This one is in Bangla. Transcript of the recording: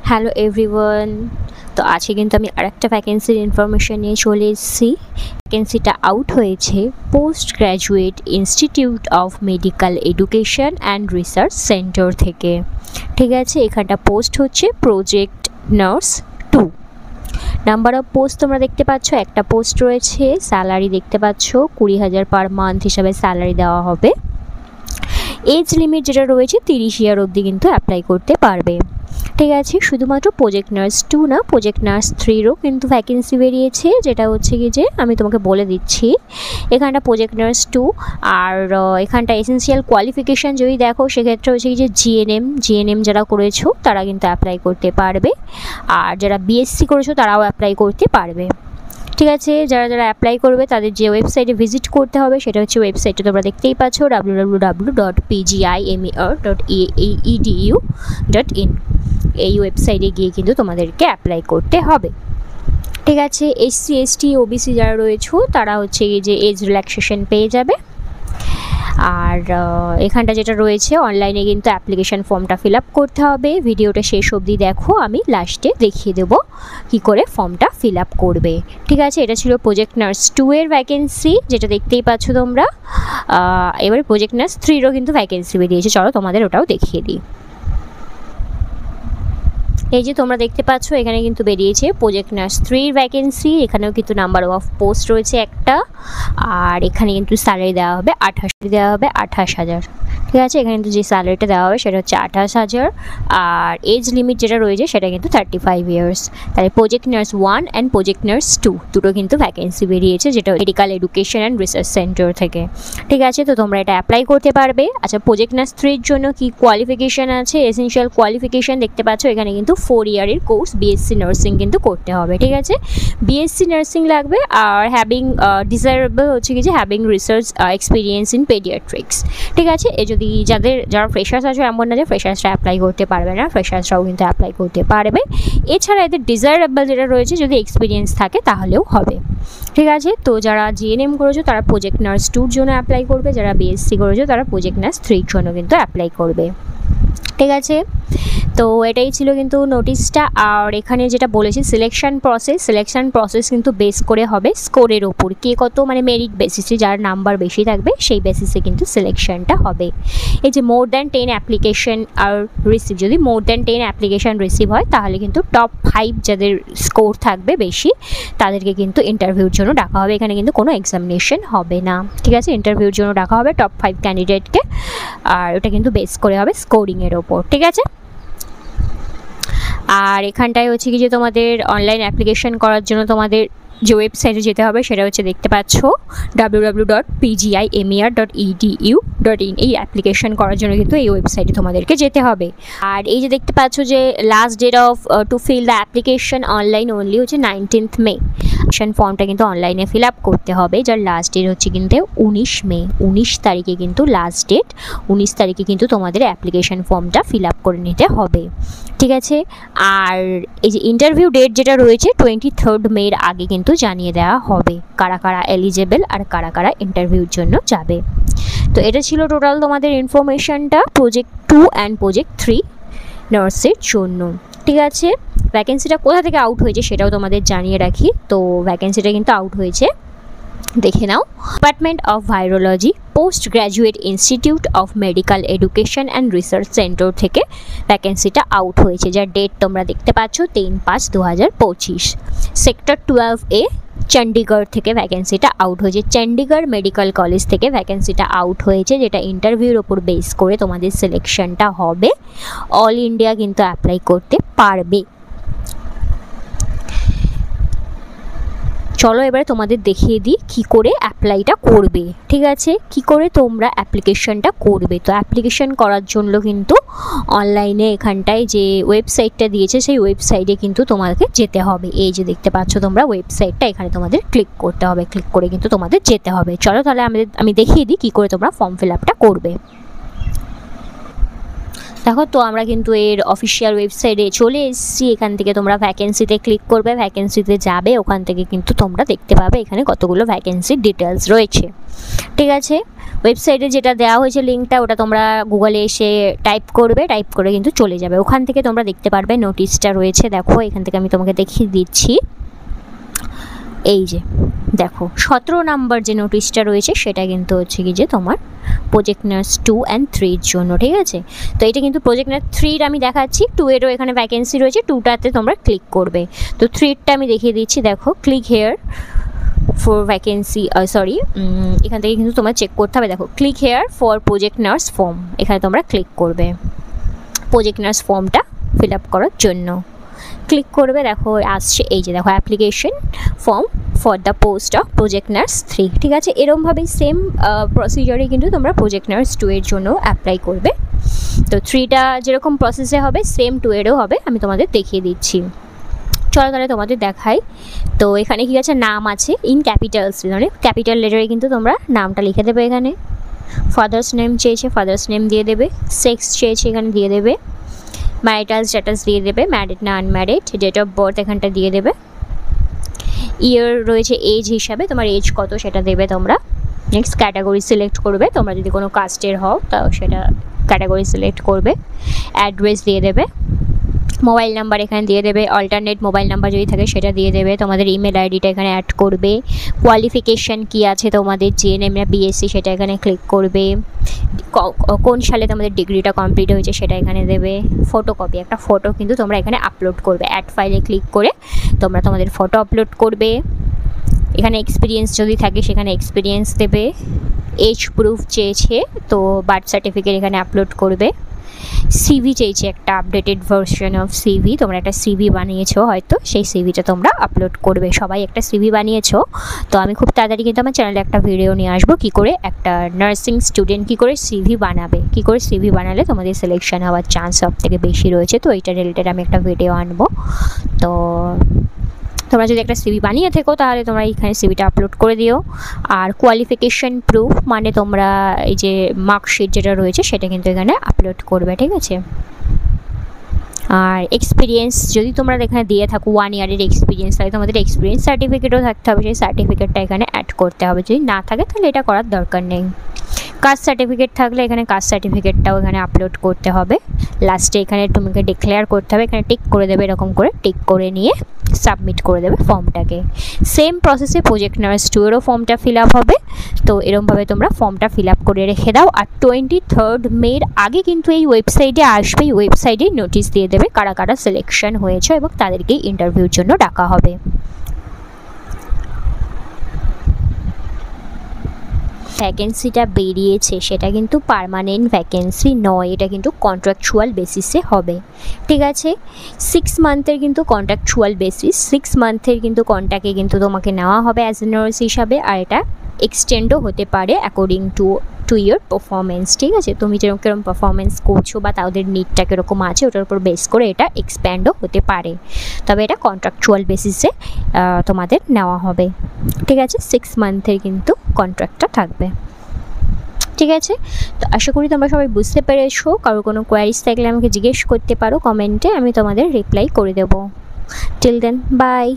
Hello everyone. তো আজকে কিন্তু আমি আরেকটা ভ্যাকেন্সির ইনফরমেশন নিয়ে চলে এসেছি। ভ্যাকেন্সিটা আউট হয়েছে post graduate institute of medical education and research centre থেকে। ঠিক আছে, এখানটা পোস্ট হচ্ছে project nurse 2। Number of post তোমরা দেখতে পাচ্ছ, একটা পোস্ট রয়েছে। স্যালারি দেখতে পাচ্ছ 20,000 পার মান্থ হিসাবে স্যালারি দেওয়া হবে। এজ লিমিট যেটা রয়েছে 30 ইয়ার অবধি কিন্তু অ্যাপ্লাই করতে পারবে। ঠিক আছে, শুধুমাত্র প্রজেক্ট নার্স 2 না, প্রজেক্ট নার্স 3রও কিন্তু ভ্যাকেন্সি বেরিয়েছে, যেটা হচ্ছে কি যে আমি তোমাকে বলে দিচ্ছি। এখানটা প্রজেক্ট নার্স 2 আর এখানটা এসেন্সিয়াল কোয়ালিফিকেশান যদি দেখো সেক্ষেত্রে হচ্ছে কি যে জিএনএম যারা করেছো তারা কিন্তু অ্যাপ্লাই করতে পারবে, আর যারা বিএসসি করেছো তারাও অ্যাপ্লাই করতে পারবে। ঠিক আছে, যারা যারা অ্যাপ্লাই করবে তাদের যে ওয়েবসাইটে ভিজিট করতে হবে সেটা হচ্ছে ওয়েবসাইটটা তোমরা দেখতেই পাচ্ছ, www.pgimer.edu.in। এই ওয়েবসাইটে গিয়ে কিন্তু তোমাদেরকে অ্যাপ্লাই করতে হবে। ঠিক আছে, এসসি এসটি ওবিসি যারা রয়েছে তারা হচ্ছে এই যে এজ রিল্যাক্সেশন পেয়ে যাবে। আর এখানটা যেটা রয়েছে অনলাইনে কিন্তু অ্যাপ্লিকেশান ফর্মটা ফিল আপ করতে হবে। ভিডিওটা শেষ অবধি দেখো, আমি লাস্টে দেখিয়ে দেবো কী করে ফর্মটা ফিল আপ করবে। ঠিক আছে, এটা ছিল প্রজেক্ট নার্স 2 এর ভ্যাকেন্সি, যেটা দেখতেই পাচ্ছ তোমরা। এবার প্রজেক্ট নার্স 3রও কিন্তু ভ্যাকেন্সি বেরিয়েছে, চলো তোমাদের ওটাও দেখিয়ে দিই। এই যে তোমরা দেখতে পাচ্ছ এখানে কিন্তু বেরিয়েছে প্রজেক্ট নার্স 3 ভ্যাকেন্সি। এখানেও কিন্তু নাম্বার অফ পোস্ট রয়েছে একটা, আর এখানে কিন্তু স্যালারি দেওয়া হবে 28,000। ঠিক আছে, এখানে কিন্তু যে স্যালারিটা দেওয়া হবে সেটা হচ্ছে 28,000, আর এজ লিমিট যেটা রয়েছে সেটা কিন্তু 35 ইয়ার্স। তাহলে project nurse 1 and project nurse 2 দুটো কিন্তু ভ্যাকেন্সি বেরিয়েছে, যেটা medical education and research centre থেকে। ঠিক আছে, তো তোমরা এটা অ্যাপ্লাই করতে পারবে। আচ্ছা, প্রজেক্ট নার্স 3 এর জন্য কি কোয়ালিফিকেশান আছে? এসেনশিয়াল কোয়ালিফিকেশান দেখতে পাচ্ছ এখানে কিন্তু 4 ইয়ারের কোর্স বিএসসি নার্সিং কিন্তু করতে হবে। ঠিক আছে, বিএসসি নার্সিং লাগবে, আর হ্যাভিং ডিজায়ারেবল হচ্ছে কি যে having research experience in paediatrics. ঠিক আছে, যদি যারা ফ্রেশার্স আছে এমন না যে ফ্রেশার্সরা অ্যাপ্লাই করতে পারবে না, ফ্রেশার্সরাও কিন্তু অ্যাপ্লাই করতে পারবে। এছাড়া এদের ডিজায়ারেবল যেটা রয়েছে যদি এক্সপিরিয়েন্স থাকে তাহলেও হবে। ঠিক আছে, তো যারা জিএনএম করেছো তারা প্রজেক্ট নার্স 2 জন্য অ্যাপ্লাই করবে, যারা বিএসসি করেছো তারা প্রজেক্ট নার্স 3 জন্য কিন্তু অ্যাপ্লাই করবে। ঠিক আছে, তো এটাই ছিল কিন্তু নোটিশটা। আর এখানে যেটা বলেছি সিলেকশন প্রসেস কিন্তু বেস করে হবে স্কোরের ওপর, কে কত মানে মেরিট বেসিসে যার নাম্বার বেশি থাকবে সেই বেসিসে কিন্তু সিলেকশনটা হবে। এই যে মোর দ্যান 10 অ্যাপ্লিকেশন আর রিসিভ, যদি মোর দ্যান 10 অ্যাপ্লিকেশান রিসিভ হয় তাহলে কিন্তু টপ 5 যাদের স্কোর থাকবে বেশি তাদেরকে কিন্তু ইন্টারভিউর জন্য ডাকা হবে। এখানে কিন্তু কোনো এক্সামিনেশন হবে না। ঠিক আছে, ইন্টারভিউর জন্য ডাকা হবে টপ 5 ক্যান্ডিডেটকে, আর ওটা কিন্তু বেস করে হবে স্কোরিংয়ের ওপর। ঠিক আছে, আর এখানটায় হচ্ছে কি যে তোমাদের অনলাইন অ্যাপ্লিকেশন করার জন্য তোমাদের যে ওয়েবসাইটে যেতে হবে সেটা হচ্ছে দেখতে পাচ্ছ www.pgimer.edu.in। এই অ্যাপ্লিকেশন করার জন্য কিন্তু এই ওয়েবসাইটে তোমাদেরকে যেতে হবে। আর এই যে দেখতে পাচ্ছ যে last date of to fill the application online only হচ্ছে 19th মে। ফর্মটা কিন্তু অনলাইনে ফিল আপ করতে হবে, যার লাস্ট ডেট হচ্ছে কিন্তু 19 মে। 19 তারিখে কিন্তু লাস্ট ডেট, 19 তারিখে কিন্তু তোমাদের অ্যাপ্লিকেশন ফর্মটা ফিল আপ করে নিতে হবে। ঠিক আছে, আর এই যে ইন্টারভিউ ডেট যেটা রয়েছে 23rd মের আগে কিন্তু জানিয়ে দেওয়া হবে কারা কারা এলিজেবল আর কারা কারা ইন্টারভিউর জন্য যাবে। তো এটা ছিল টোটাল তোমাদের ইনফরমেশনটা প্রজেক্ট 2 অ্যান্ড প্রজেক্ট 3 নার্সের জন্য। ঠিক আছে, ভ্যাকেন্সিটা কোথা থেকে আউট হয়েছে সেটাও তোমাদের জানিয়ে রাখি। তো ভ্যাকেন্সিটা কিন্তু আউট হয়েছে, দেখে নাও, department of virology post graduate institute of medical education and research centre থেকে ভ্যাকেন্সিটা আউট হয়েছে, যার ডেট তোমরা দেখতে পাচ্ছ 3/5/2025। সেক্টর 12A চণ্ডীগড় থেকে ভ্যাকেন্সিটা আউট হয়েছে, চণ্ডীগড় মেডিকেল কলেজ থেকে ভ্যাকেন্সিটা আউট হয়েছে, যেটা ইন্টারভিউর ওপর বেস করে তোমাদের সিলেকশনটা হবে। অল ইন্ডিয়া কিন্তু অ্যাপ্লাই করতে পারবে। চলো এবারে তোমাদের দেখিয়ে দিই কী করে অ্যাপ্লাইটা করবে। ঠিক আছে, কি করে তোমরা অ্যাপ্লিকেশনটা করবে। তো অ্যাপ্লিকেশন করার জন্য কিন্তু অনলাইনে এখানটায় যে ওয়েবসাইটটা দিয়েছে সেই ওয়েবসাইটে কিন্তু তোমাদেরকে যেতে হবে। এই যে দেখতে পাচ্ছ তোমরা ওয়েবসাইটটা, এখানে তোমাদের ক্লিক করতে হবে, ক্লিক করে কিন্তু তোমাদের যেতে হবে। চলো তাহলে আমি দেখিয়ে দিই কী করে তোমরা ফর্ম ফিল আপটা করবে। দেখো, তো আমরা কিন্তু এর অফিসিয়াল ওয়েবসাইটে চলে এসেছি। এখান থেকে তোমরা ভ্যাকেন্সিতে ক্লিক করবে, ভ্যাকেন্সিতে যাবে, ওখান থেকে কিন্তু তোমরা দেখতে পাবে এখানে কতগুলো ভ্যাকেন্সির ডিটেলস রয়েছে। ঠিক আছে, ওয়েবসাইটে যেটা দেওয়া হয়েছে লিঙ্কটা, ওটা তোমরা গুগলে এসে টাইপ করবে, টাইপ করে কিন্তু চলে যাবে। ওখান থেকে তোমরা দেখতে পারবে নোটিশটা রয়েছে। দেখো এখান থেকে আমি তোমাকে দেখিয়ে দিচ্ছি। এই যে দেখো 17 নাম্বার যে নোটিশটা রয়েছে সেটা কিন্তু হচ্ছে কি যে তোমার প্রজেক্ট নার্স 2 and 3 জন্য, ঠিক আছে। তো এটা কিন্তু প্রজেক্ট নার্স 3 আমি দেখাচ্ছি, 2 এরও এখানে ভ্যাকেন্সি রয়েছে, 2টাতে তোমরা ক্লিক করবে। তো 3টা আমি দেখিয়ে দিচ্ছি। দেখো click here for vacancy, sorry এখান থেকে কিন্তু তোমার চেক করতে হবে। দেখো click here for project nurse form, এখানে তোমরা ক্লিক করবে প্রজেক্ট নার্স ফর্মটা ফিল আপ করার জন্য। ক্লিক করবে, দেখো আসছে এই যে দেখো application form for the post of project nurse 3, ঠিক আছে। এরমভাবেই সেম প্রসিজারে কিন্তু তোমরা প্রজেক্ট নার্স 2 এর জন্য অ্যাপ্লাই করবে। তো 3টা যেরকম প্রসেসে হবে সেম 2 এরও হবে, আমি তোমাদের দেখিয়ে দিচ্ছি। চলো তাহলে তোমাদের দেখাই। তো এখানে কি আছে, নাম আছে ইন ক্যাপিটালস, মানে ক্যাপিটাল লেটারে কিন্তু তোমরা নামটা লিখে দেবে। এখানে ফাদার্স নেম চেয়েছে, ফাদার্স নেম দিয়ে দেবে। সেক্স চেয়েছে, এখানে দিয়ে দেবে। ম্যারিটাল স্ট্যাটাস দিয়ে দেবে, ম্যারিড না আনম্যারিড। ডেট অফ বার্থ এখানটা দিয়ে দেবে। ইয়ার রয়েছে এজ হিসাবে, তোমার এজ কত সেটা দেবে তোমরা। নেক্সট ক্যাটাগরি সিলেক্ট করবে, তোমরা যদি কোনো কাস্টের হও তাও সেটা ক্যাটাগরি সিলেক্ট করবে। অ্যাড্রেস দিয়ে দেবে। মোবাইল নাম্বার এখানে দিয়ে দেবে, অল্টারনেট মোবাইল নাম্বার যদি থাকে সেটা দিয়ে দেবে। তোমাদের ইমেল আইডিটা এখানে অ্যাড করবে। কোয়ালিফিকেশান কী আছে তোমাদের, জিএনএম না বিএসসি সেটা এখানে ক্লিক করবে। কোন সালে তোমাদের ডিগ্রিটা কমপ্লিট হয়েছে সেটা এখানে দেবে। ফটোকপি, একটা ফটো কিন্তু তোমরা এখানে আপলোড করবে। অ্যাড ফাইলে ক্লিক করে তোমরা তোমাদের ফটো আপলোড করবে। এখানে এক্সপিরিয়েন্স যদি থাকে সেখানে এক্সপিরিয়েন্স দেবে। এজ প্রুফ চেয়েছে, তো বার্থ সার্টিফিকেট এখানে আপলোড করবে। সিভি চেয়েছে, একটা আপডেটেড ভার্সন অফ সিভি, তোমরা একটা সিভি বানিয়েছো হয়তো, সেই সিভিটা তোমরা আপলোড করবে। সবাই একটা সিভি বানিয়েছো। তো আমি খুব তাড়াতাড়ি কিন্তু আমার চ্যানেলে একটা ভিডিও নিয়ে আসবো কী করে একটা নার্সিং স্টুডেন্ট কী করে সিভি বানাবে, কী করে সিভি বানালে তোমাদের সিলেকশন হওয়ার চান্স সব থেকে বেশি রয়েছে। তো এইটা রিলেটেড আমি একটা ভিডিও আনবো। তো তোমরা যদি একটা সিভি বানিয়ে থাকো তাহলে তোমরা এখানে সিভিটা আপলোড করে দিও। আর কোয়ালিফিকেশান প্রুফ মানে তোমরা এই যে মার্কশিট যেটা রয়েছে সেটা কিন্তু এখানে আপলোড করবে, ঠিক আছে। আর এক্সপিরিয়েন্স যদি তোমরা এখানে দিয়ে থাকো 1 ইয়ারের এক্সপিরিয়েন্স, তাহলে তোমাদের এক্সপিরিয়েন্স সার্টিফিকেটও থাকতে হবে, সেই সার্টিফিকেটটা এখানে অ্যাড করতে হবে। যদি না থাকে তাহলে এটা করার দরকার নেই। কাস্ট সার্টিফিকেট থাকলে এখানে কাস্ট সার্টিফিকেটটাও এখানে আপলোড করতে হবে। লাস্টে এখানে তোমাকে ডিক্লেয়ার করতে হবে, এখানে টিক করে দেবে, এরকম করে টিক করে নিয়ে সাবমিট করে দেবে ফর্মটাকে। সেম প্রসেসে প্রজেক্ট নার্স 2 এরও ফর্মটা ফিল আপ হবে। তো এরকমভাবে তোমরা ফর্মটা ফিল আপ করে রেখে দাও। আর 23 মের আগে কিন্তু এই ওয়েবসাইটে আসবে, এই ওয়েবসাইটে নোটিশ দিয়ে দেবে কারা কারা সিলেকশন হয়েছে এবং তাদেরকেই ইন্টারভিউর জন্য ডাকা হবে। ভ্যাকেন্সিটা বেরিয়েছে সেটা কিন্তু পার্মানেন্ট ভ্যাকেন্সি নয়, এটা কিন্তু কন্ট্রাকচুয়াল বেসিসে হবে, ঠিক আছে। 6 মান্থের কিন্তু কন্ট্রাকচুয়াল বেসিস, 6 মান্থের কিন্তু কন্ট্রাক্টে কিন্তু তোমাকে নেওয়া হবে অ্যাজ এ নার্স হিসাবে। আর এটা এক্সটেন্ডও হতে পারে অ্যাকর্ডিং টু ইয়োর পারফরমেন্স, ঠিক আছে। তুমি যেরকম কীরকম পারফরমেন্স করছো বা তাদের নিডটা কীরকম আছে ওটার উপর বেস করে এটা এক্সপ্যান্ডও হতে পারে। তবে এটা কন্ট্রাকচুয়াল বেসিসে তোমাদের নেওয়া হবে, ঠিক আছে। 6 মান্থের কিন্তু কন্ট্রাক্টটা থাকবে, ঠিক আছে। তো আশা করি তোমরা সবাই বুঝতে পেরেছো। কারো কোনো কোয়ারিজ থাকলে আমাকে জিজ্ঞেস করতে পারো কমেন্টে, আমি তোমাদের রিপ্লাই করে দেবো। Till then, by.